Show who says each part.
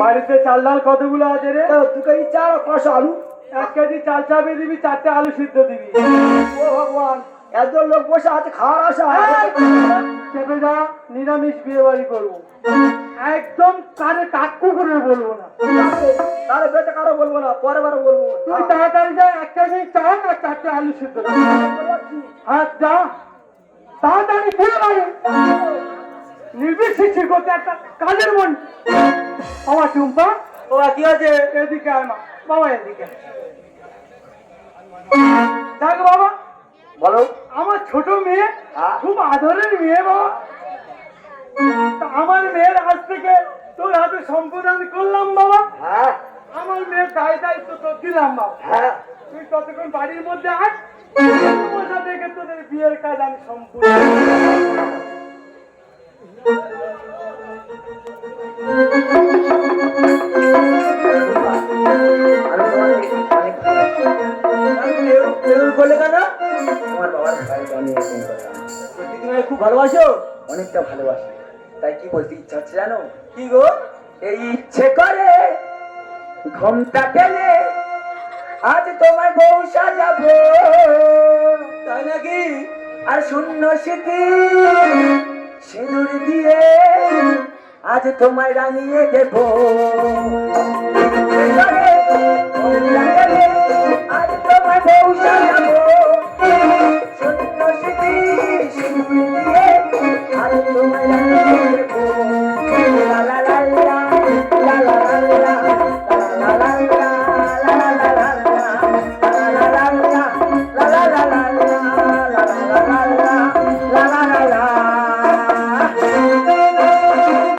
Speaker 1: বাড়িতে চাল ডাল কতগুলো আছে রে?
Speaker 2: 2 কেজি চাল 500 আলু।
Speaker 1: 1 কেজি চাল চাপিয়ে দিবি, 4টে আলু সিদ্ধ দিবি।
Speaker 2: ও ভগবান, এত লোক বসে আছে, খাওয়ার আশা।
Speaker 1: চেপে যা, নিরামিষ বিয়ে বাড়ি করবো, একদম কানে কাকু করে বলবো না।
Speaker 2: তাহলে বেটা কারো বলবো না, পরের বারও বলবো।
Speaker 1: তুই তাড়াতাড়ি যা, 1 কেজি চাল আর 4টে আলু সিদ্ধ দিবি। হ্যাঁ যা, তাড়াতাড়ি বিয়ে বাড়ি। নির্বিষ করতে একটা কাজের মন। আমার টুম্পা,
Speaker 2: ও কি আছে?
Speaker 1: এদিকে আয় মা, বাবা এদিকে। দেখ বাবা,
Speaker 2: বলো।
Speaker 1: আমার ছোট মেয়ে,
Speaker 2: হ্যাঁ।
Speaker 1: খুব আদরের মেয়ে বাবা। তা আমার মেয়ের আজ থেকে তোর হাতে সম্পূর্ণ আমি করলাম বাবা।
Speaker 2: হ্যাঁ
Speaker 1: আমার মেয়ের দায়িত্ব তোর দিলাম বাবা।
Speaker 2: হ্যাঁ।
Speaker 1: তুই ততক্ষণ বাড়ির মধ্যে আয়, মজা দেখে তোদের বিয়ের কাজ আমি সম্পূর্ণ।
Speaker 2: বলে কেন? তোমার বাবার ভাইকে আমি এরকম কথা সত্যি তুমি খুব ভালোবাসো? অনেকটা ভালোবাসি। তাই কি বলতে ইচ্ছা হচ্ছে জানো? কি গো? এই ইচ্ছে করে ঘুমটা টেনে আজ তোমায় বউ সাজাবো। তাই নাকি? আর শূন্য স্মৃতি সিঁদুর দিয়ে আজ তোমায় রাঙিয়ে দেবো। আজ তোমায় বউ সাজাবো।